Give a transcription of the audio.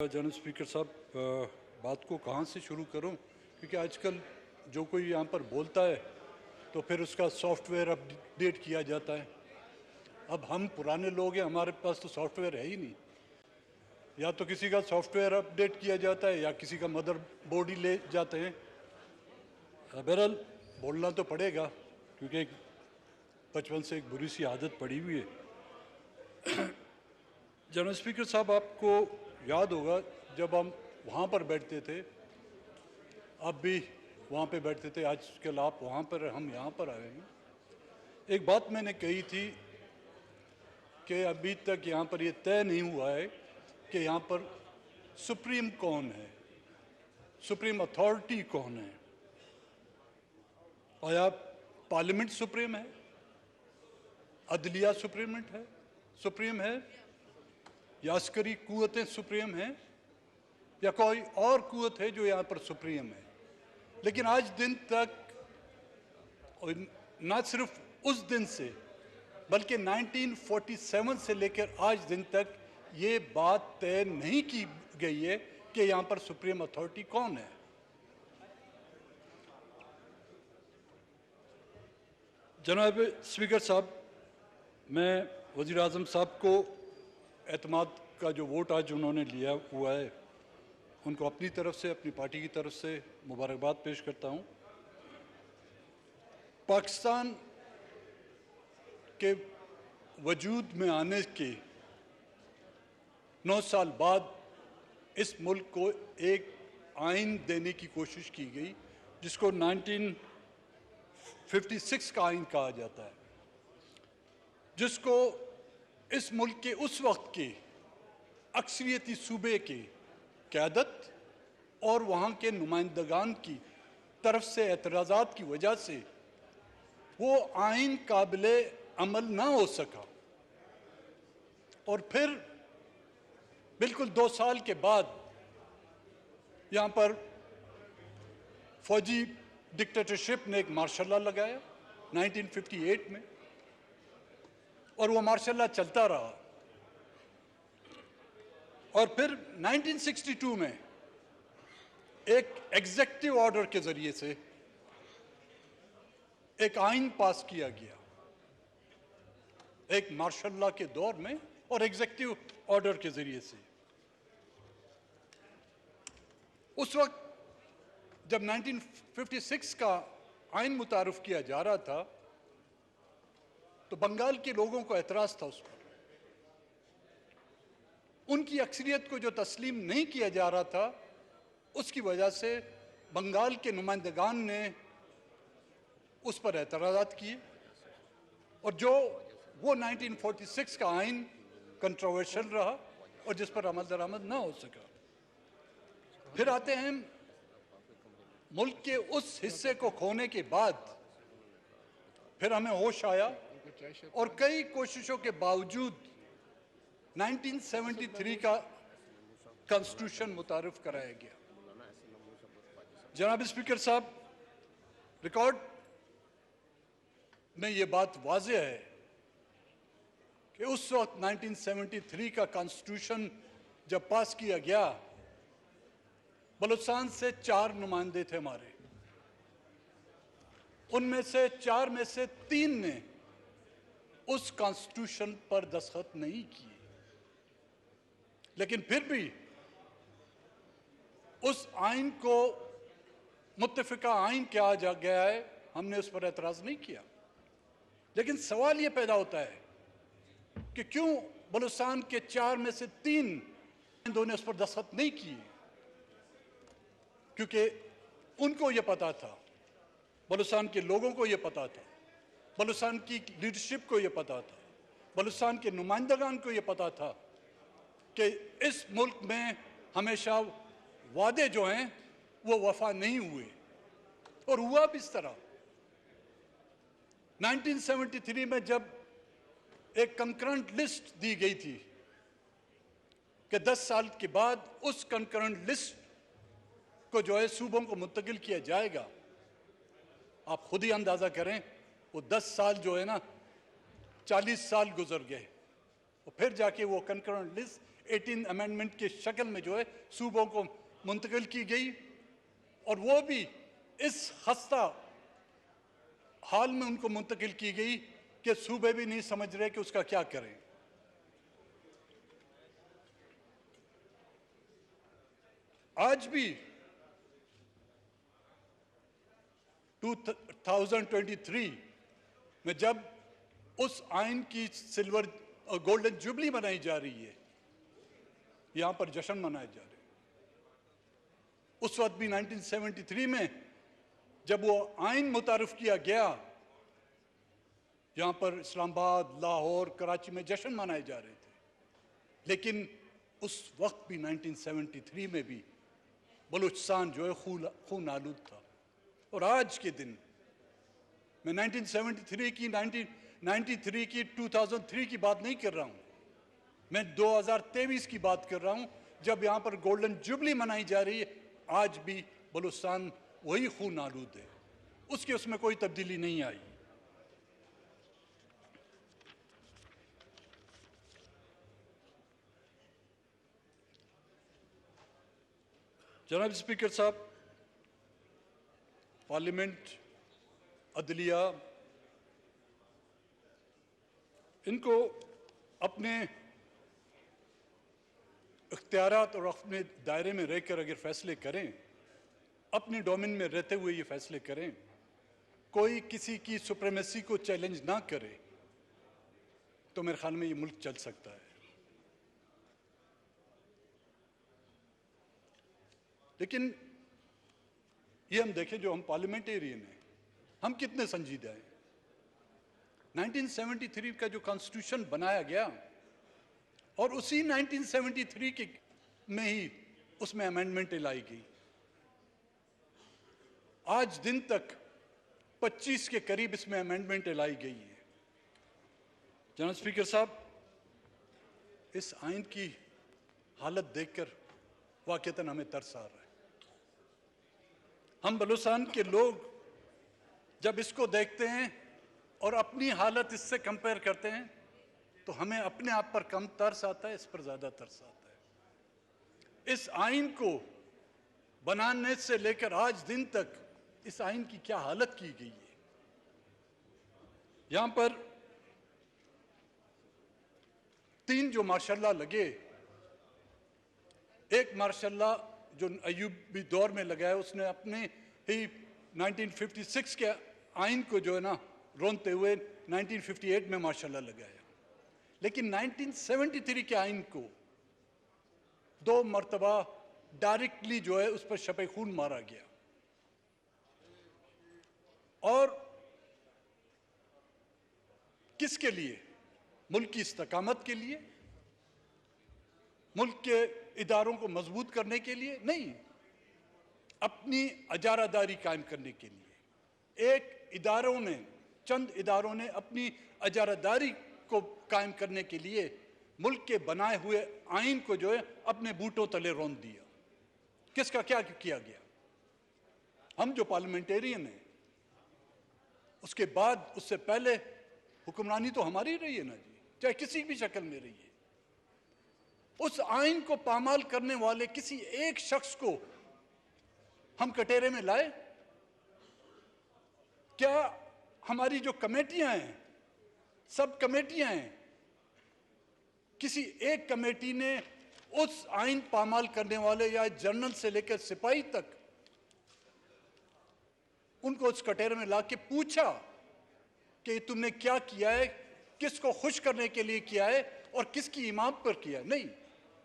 General speaker साहब, बात को कहाँ से शुरू करूं, क्योंकि आजकल जो कोई यहाँ पर बोलता है तो फिर उसका सॉफ्टवेयर अपडेट किया जाता है। अब हम पुराने लोग हैं, हमारे पास तो सॉफ्टवेयर है ही नहीं। या तो किसी का सॉफ्टवेयर अपडेट किया जाता है या किसी का मदर बोर्ड ही ले जाते हैं। बहरहाल बोलना तो पड़ेगा, क्योंकि बचपन से एक बुरी सी आदत पड़ी हुई है। जनरल स्पीकर साहब, आपको याद होगा जब हम वहाँ पर बैठते थे, अब भी वहाँ पे बैठते थे, आजकल आप वहाँ पर, हम यहाँ पर आए हैं। एक बात मैंने कही थी कि अभी तक यहाँ पर ये तय नहीं हुआ है कि यहाँ पर सुप्रीम कौन है, सुप्रीम अथॉरिटी कौन है। और या पार्लियामेंट सुप्रीम है, अदलिया सुप्रीम है, या अस्करी कुव्वतें सुप्रीम हैं, या कोई और कुव्वत है जो यहाँ पर सुप्रीम है। लेकिन आज दिन तक, और न सिर्फ उस दिन से बल्कि 1947 से लेकर आज दिन तक ये बात तय नहीं की गई है कि यहाँ पर सुप्रीम अथॉरिटी कौन है। जनाब स्पीकर साहब, मैं वज़ीर आज़म साहब को एतमाद का जो वोट आज उन्होंने लिया हुआ है, उनको अपनी तरफ से, अपनी पार्टी की तरफ से मुबारकबाद पेश करता हूँ। पाकिस्तान के वजूद में आने के 9 साल बाद इस मुल्क को एक आइन देने की कोशिश की गई, जिसको 1956 का आइन कहा जाता है, जिसको इस मुल्क के उस वक्त के अक्सरियती सूबे की क़यादत और वहाँ के नुमाइंदगान की तरफ से एतराज़ात की वजह से वो आइन काबिले अमल ना हो सका। और फिर बिल्कुल 2 साल के बाद यहाँ पर फौजी डिक्टेटरशिप ने एक मार्शल लॉ लगाया 1958 में, और वो मार्शल लॉ चलता रहा। और फिर 1962 में एक एग्जीक्यूटिव ऑर्डर के जरिए से एक आइन पास किया गया, एक मार्शल लॉ के दौर में और एग्जीक्यूटिव ऑर्डर के जरिए से। उस वक्त जब 1956 का आइन मुतारफ किया जा रहा था तो बंगाल के लोगों को एतराज़ था उस पर। उनकी अक्सरियत को जो तस्लीम नहीं किया जा रहा था, उसकी वजह से बंगाल के नुमाइंदगान ने उस पर एतराज़ात किए, और जो वो 1946 का आइन कंट्रोवर्शियल रहा और जिस पर अमल दरामद ना हो सका। फिर आते हैं मुल्क के उस हिस्से को खोने के बाद, फिर हमें होश आया और कई कोशिशों के बावजूद 1973 का कॉन्स्टिट्यूशन मुतारिफ कराया गया। जनाब स्पीकर साहब, रिकॉर्ड में ये बात वाज़ेह है कि उस वक्त 1973 का कॉन्स्टिट्यूशन जब पास किया गया, बलूचिस्तान से 4 नुमाइंदे थे हमारे, उनमें से 4 में से 3 ने उस कॉन्स्टिट्यूशन पर दस्तखत नहीं किए। लेकिन फिर भी उस आइन को मुत्तफ़िका आइन कहा जा गया है, हमने उस पर एतराज़ नहीं किया। लेकिन सवाल ये पैदा होता है कि क्यों बलूचिस्तान के 4 में से 3 ने उस पर दस्तखत नहीं किए? क्योंकि उनको ये पता था, बलूचिस्तान के लोगों को ये पता था, बलूचिस्तान की लीडरशिप को ये पता था, बलूचिस्तान के नुमाइंदगान को ये पता था कि इस मुल्क में हमेशा वादे जो हैं वो वफा नहीं हुए, और हुआ भी इस तरह। 1973 में जब एक कंकरेंट लिस्ट दी गई थी कि 10 साल के बाद उस कंकरेंट लिस्ट को जो है सूबों को मुंतकिल किया जाएगा, आप खुद ही अंदाज़ा करें, वो 10 साल जो है ना 40 साल गुजर गए, और फिर जाके वो कंकरेंट लिस्ट 18 अमेंडमेंट के शक्ल में जो है सूबों को मुंतकिल की गई, और वो भी इस खस्ता हाल में उनको मुंतकिल की गई कि सूबे भी नहीं समझ रहे कि उसका क्या करें। आज भी 2023 में जब उस आइन की सिल्वर गोल्डन जुबली मनाई जा रही है, यहां पर जश्न मनाए जा रहे हैं, उस वक्त भी 1973 में जब वो आइन मुतारिफ किया गया, यहां पर इस्लामाबाद, लाहौर, कराची में जश्न मनाए जा रहे थे, लेकिन उस वक्त भी 1973 में भी बलूचिस्तान जो है खून आलूद था। और आज के दिन मैं 1973 की 1993 की 2003 की बात नहीं कर रहा हूं, मैं 2023 की बात कर रहा हूं, जब यहां पर गोल्डन जुबली मनाई जा रही है। आज भी बलूचिस्तान वही खून आलूद है, उसमें कोई तब्दीली नहीं आई। जनाब स्पीकर साहब, पार्लियामेंट, अदलिया, इनको अपने इख्तियारात और अपने दायरे में रहकर अगर फैसले करें, अपने डोमेन में रहते हुए ये फैसले करें, कोई किसी की सुप्रीमेसी को चैलेंज ना करे, तो मेरे ख्याल में ये मुल्क चल सकता है। लेकिन ये हम देखें, जो हम पार्लियामेंटेरियन हैं, हम कितने संजीदा हैं। 1973 का जो कॉन्स्टिट्यूशन बनाया गया, और उसी 1973 के में ही उसमें अमेंडमेंट लाई गई। आज दिन तक 25 के करीब इसमें अमेंडमेंट लाई गई है। जनाब स्पीकर साहब, इस आइन की हालत देखकर वाकईतन हमें तरस आ रहा है। हम बलूचिस्तान के लोग जब इसको देखते हैं और अपनी हालत इससे कंपेयर करते हैं, तो हमें अपने आप पर कम तरस आता है, इस पर ज्यादा तरस आता है। इस आइन को बनाने से लेकर आज दिन तक इस आइन की क्या हालत की गई है। यहां पर 3 जो माशाल्लाह लगे, एक माशाल्लाह जो अयूबी दौर में लगा है, उसने अपने ही 1956 के आइन को जो है ना रोनते हुए 1958 में माशाल्लाह लगाया। लेकिन 1973 के आइन को 2 मरतबा डायरेक्टली जो है उस पर शपे खून मारा गया, और किसके लिए? मुल्क की इस्तकामत के लिए, मुल्क के इदारों को मजबूत करने के लिए नहीं, अपनी अजारादारी कायम करने के लिए। चंद इदारों ने अपनी अजारादारी को कायम करने के लिए मुल्क के बनाए हुए आइन को जो है अपने बूटों तले रौंद दिया। किसका क्या किया गया? हम जो पार्लियामेंटेरियन हैं, उसके बाद उससे पहले हुक्मरानी तो हमारी रही है ना जी, चाहे किसी भी शक्ल में रही है। उस आइन को पामाल करने वाले किसी एक शख्स को हम कटहरे में लाए? क्या हमारी जो कमेटियां हैं, सब कमेटियां हैं, किसी एक कमेटी ने उस आइन पामाल करने वाले या जनरल से लेकर सिपाही तक उनको उस कटहरे में लाके पूछा कि तुमने क्या किया है, किसको खुश करने के लिए किया है और किसकी इमाम पर किया है? नहीं,